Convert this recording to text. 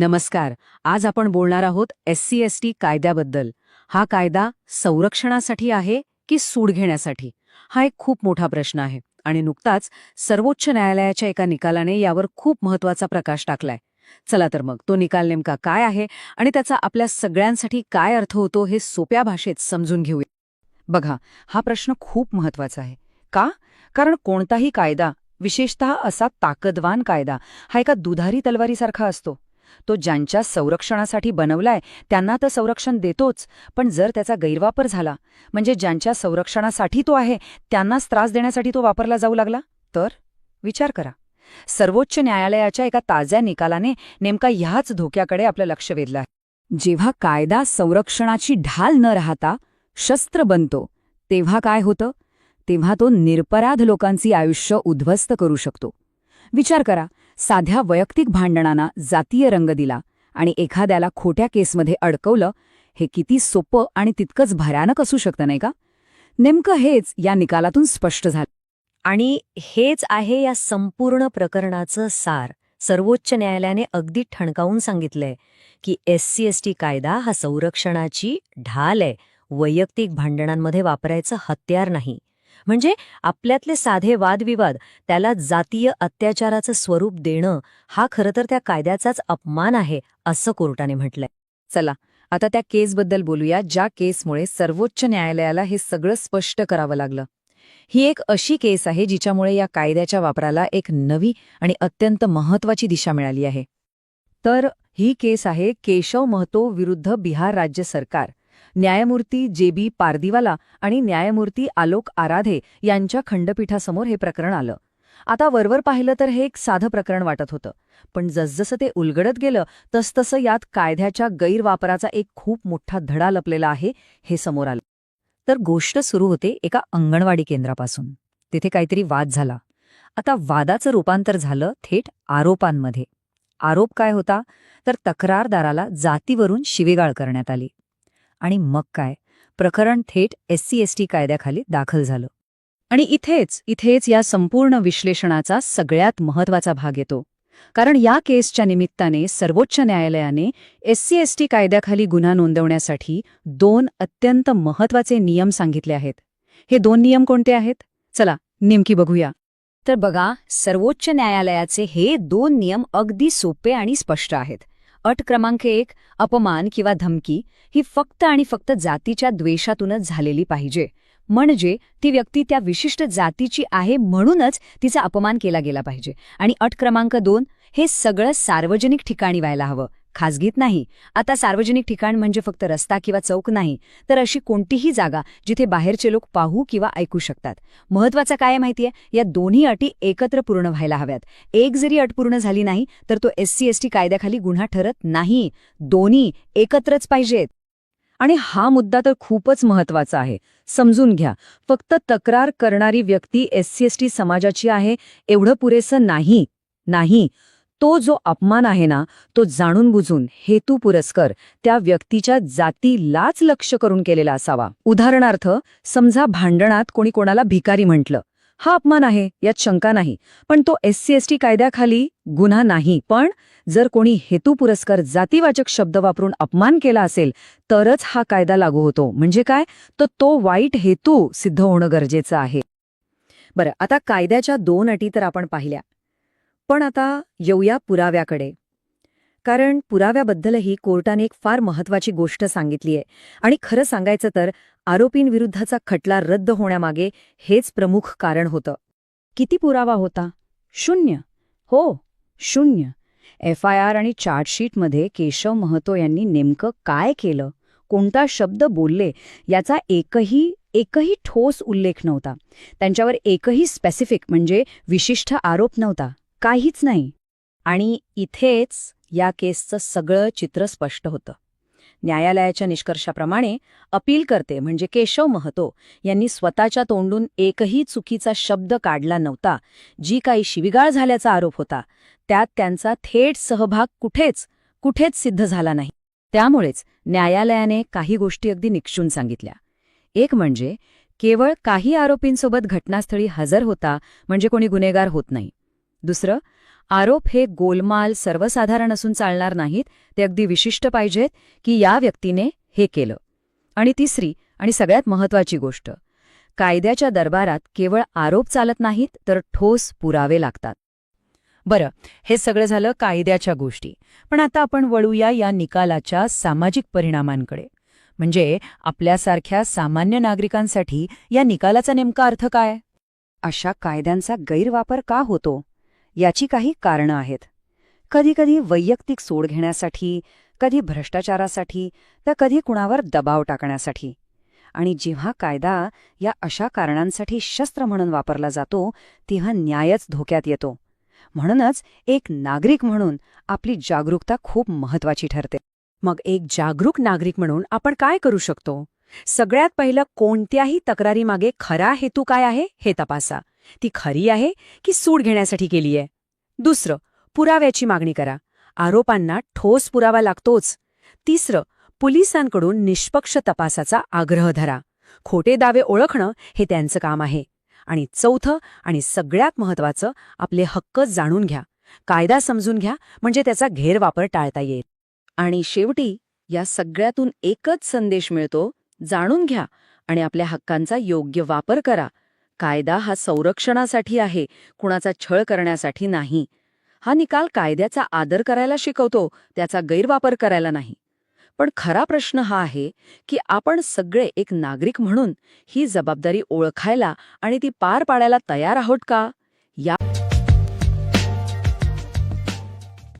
नमस्कार. आज आपण बोलणार आहोत SC/ST कायद्याबद्दल. हा कायदा संरक्षणासाठी आहे की सूड घेण्यासाठी? हा एक खूप मोठा प्रश्न आहे आणि नुकताच सर्वोच्च न्यायालयाच्या एका निकालाने यावर खूप महत्वाचा प्रकाश टाकलाय. चला तर मग तो निकाल नेमका काय आहे आणि त्याचा आपल्या सगळ्यांसाठी काय अर्थ होतो हे सोप्या भाषेत समजून घेऊया. बघा, हा प्रश्न खूप महत्वाचा आहे. का? कारण कोणताही कायदा, विशेषतः असा ताकदवान कायदा, हा एका दुधारी तलवारीसारखा असतो. तो ज्यांच्या संरक्षणासाठी बनवलाय त्यांना तर संरक्षण देतोच, पण जर त्याचा गैरवापर झाला, म्हणजे ज्यांच्या संरक्षणासाठी तो आहे त्यांनाच त्रास देण्यासाठी तो वापरला जाऊ लागला, तर विचार करा. सर्वोच्च न्यायालयाच्या एका ताज्या निकालाने नेमका ह्याच धोक्याकडे आपलं लक्ष वेधलं आहे. जेव्हा कायदा संरक्षणाची ढाल न राहता शस्त्र बनतो, तेव्हा काय होतं? तेव्हा तो निरपराध लोकांची आयुष्य उद्ध्वस्त करू शकतो. विचार करा, साध्या वैयक्तिक भांडणांना जातीय रंग दिला आणि एखाद्याला खोट्या केसमध्ये अडकवलं. हे किती सोपं आणि तितकंच भयानक असू शकतं, नाही का? नेमकं हेच या निकालातून स्पष्ट झालं. आणि हेच आहे या संपूर्ण प्रकरणाचं सार. सर्वोच्च न्यायालयाने अगदी ठणकावून सांगितलंय की SC/ST कायदा हा संरक्षणाची ढाल आहे, वैयक्तिक भांडणांमध्ये वापरायचं हत्यार नाही. म्हणजे आपल्यातले साधे वादविवाद त्याला जातीय अत्याचाराचं स्वरूप देणं हा खरं तर त्या कायद्याचाच अपमान आहे, असं कोर्टाने म्हटलंय. चला, आता त्या केसबद्दल बोलूया, ज्या केसमुळे सर्वोच्च न्यायालयाला हे सगळं स्पष्ट करावं लागलं. ही एक अशी केस आहे जिच्यामुळे या कायद्याच्या वापराला एक नवी आणि अत्यंत महत्वाची दिशा मिळाली आहे. तर ही केस आहे केशव महतो विरुद्ध बिहार राज्य सरकार. न्यायमूर्ती JB पारदीवाला आणि न्यायमूर्ती आलोक आराधे यांच्या खंडपीठासमोर हे प्रकरण आलं. आता वरवर पाहिलं तर हे एक साधं प्रकरण वाटत होतं, पण जसजसं ते उलगडत गेलं तसतसं यात कायद्याच्या गैरवापराचा एक खूप मोठा धडा लपलेला आहे हे समोर आलं. तर गोष्ट सुरू होते एका अंगणवाडी केंद्रापासून. तिथे काहीतरी वाद झाला. आता वादाचं रूपांतर झालं थेट आरोपांमध्ये. आरोप काय होता? तर तक्रारदाराला जातीवरून शिवीगाळ करण्यात आली. आणि मग काय? प्रकरण थेट SC/ST कायद्याखाली दाखल झालं. आणि इथेच या संपूर्ण विश्लेषणाचा सगळ्यात महत्वाचा भाग येतो. कारण या केसच्या निमित्ताने सर्वोच्च न्यायालयाने SC/ST कायद्याखाली गुन्हा नोंदवण्यासाठी 2 अत्यंत महत्वाचे नियम सांगितले आहेत. हे 2 नियम कोणते आहेत? चला नेमकी बघूया. तर बघा, सर्वोच्च न्यायालयाचे हे 2 नियम अगदी सोपे आणि स्पष्ट आहेत. अट क्रमांक 1, अपमान किंवा धमकी ही फक्त आणि फक्त जातीच्या द्वेषातूनच झालेली पाहिजे. म्हणजे ती व्यक्ती त्या विशिष्ट जातीची आहे म्हणूनच तिचा अपमान केला गेला पाहिजे. आणि अट क्रमांक 2, हे सगळं सार्वजनिक ठिकाणी व्हायला हवं, खाजगीत नाही. आता सार्वजनिक ठिकाण म्हणजे फक्त रस्ता किंवा चौक नाही, तर अशी कोणतीही जागा जिथे बाहेरचे लोक पाहू किंवा ऐकू शकतात. महत्वाचं काय माहितीये? या दोन्ही अटी एकत्र पूर्ण व्हायला हव्यात. एक जरी अट पूर्ण झाली नाही तर तो SC/ST कायद्याखाली गुन्हा ठरत नाही. दोन्ही एकत्रच पाहिजेत. आणि हा मुद्दा तर खूपच महत्वाचा आहे. समजून घ्या, फक्त तक्रार करणारी व्यक्ती SC/ST समाजाची आहे एवढं पुरेसं नाही. तो जो अपमान आहे ना, तो जाणून बुजून हेतुपुरस्कर त्या व्यक्तीच्या जातीलाच लक्ष्य करून केलेला असावा. उदाहरणार्थ, समजा भांडणात कोणी कोणाला भिकारी म्हटलं. हा अपमान आहे, यात शंका नाही, पण तो SC/ST कायद्याखाली गुन्हा नाही. पण जर कोणी हेतुपुरस्कर जातीवाचक शब्द वापरून अपमान केला असेल तरच हा कायदा लागू होतो. म्हणजे काय? तर तो वाईट हेतू सिद्ध होणं गरजेचं आहे. बरं, आता कायद्याच्या 2 अटी तर आपण पाहिल्या, पण आता येऊया पुराव्याकडे. कारण पुराव्याबद्दलही कोर्टाने एक फार महत्वाची गोष्ट सांगितली आहे. आणि खरं सांगायचं तर आरोपींविरुद्धचा खटला रद्द होण्यामागे हेच प्रमुख कारण होतं. किती पुरावा होता? 0. हो, 0. FIR आणि चार्जशीटमध्ये केशव महतो यांनी नेमकं काय केलं, कोणता शब्द बोलले याचा एकही ठोस उल्लेख नव्हता. त्यांच्यावर एकही स्पेसिफिक म्हणजे विशिष्ट आरोप नव्हता, काहीच नाही. आणि इथेच या केसचं सगळं चित्र स्पष्ट होतं. न्यायालयाच्या निष्कर्षाप्रमाणे अपीलकर्ते म्हणजे केशव महतो यांनी स्वतःच्या तोंडून एकही चुकीचा शब्द काढला नव्हता. जी काही शिवीगाळ झाल्याचा आरोप होता त्यात त्यांचा थेट सहभाग कुठेच सिद्ध झाला नाही. त्यामुळेच न्यायालयाने काही गोष्टी अगदी निक्षून सांगितल्या. एक म्हणजे केवळ काही आरोपींसोबत घटनास्थळी हजर होता म्हणजे कोणी गुन्हेगार होत नाही. दुसरं, आरोप हे गोलमाल सर्वसाधारण असून चालणार नाहीत, ते अगदी विशिष्ट पाहिजेत की या व्यक्तीने हे केलं. आणि तिसरी आणि सगळ्यात महत्त्वाची गोष्ट, कायद्याच्या दरबारात केवळ आरोप चालत नाहीत तर ठोस पुरावे लागतात. बरं, हे सगळं झालं कायद्याच्या गोष्टी. पण आता आपण वळूया या निकालाच्या सामाजिक परिणामांकडे. म्हणजे आपल्यासारख्या सामान्य नागरिकांसाठी या निकालाचा नेमका अर्थ काय? अशा कायद्यांचा गैरवापर का होतो याची काही कारणं आहेत. कधीकधी वैयक्तिक सूड घेण्यासाठी, कधी भ्रष्टाचारासाठी, तर कधी कुणावर दबाव टाकण्यासाठी. आणि जेव्हा कायदा या अशा कारणांसाठी शस्त्र म्हणून वापरला जातो तेव्हा न्यायच धोक्यात येतो. म्हणूनच एक नागरिक म्हणून आपली जागरूकता खूप महत्वाची ठरते. मग एक जागरूक नागरिक म्हणून आपण काय करू शकतो? सगळ्यात पहिलं, कोणत्याही तक्रारीमागे खरा हेतू काय आहे हे तपासा. ती खरी आहे की सूड घेण्यासाठी केली आहे? दुसरं, पुराव्याची मागणी करा. आरोपांना ठोस पुरावा लागतोच. तिसरं, पोलिसांकडून निष्पक्ष तपासाचा आग्रह धरा. खोटे दावे ओळखणं हे त्यांचं काम आहे. आणि चौथं आणि सगळ्यात महत्त्वाचं, आपले हक्क जाणून घ्या. कायदा समजून घ्या, म्हणजे त्याचा गैरवापर टाळता येईल. आणि शेवटी या सगळ्यातून एकच संदेश मिळतो: जाणून घ्या आणि आपल्या हक्कांचा योग्य वापर करा. कायदा हा संरक्षणासाठी आहे, कुणाचा छळ करण्यासाठी नाही. हा निकाल कायद्याचा आदर करायला शिकवतो, त्याचा गैरवापर करायला नाही. पण खरा प्रश्न हा आहे की आपण सगळे एक नागरिक म्हणून ही जबाबदारी ओळखायला आणि ती पार पाडायला तयार आहोत का? या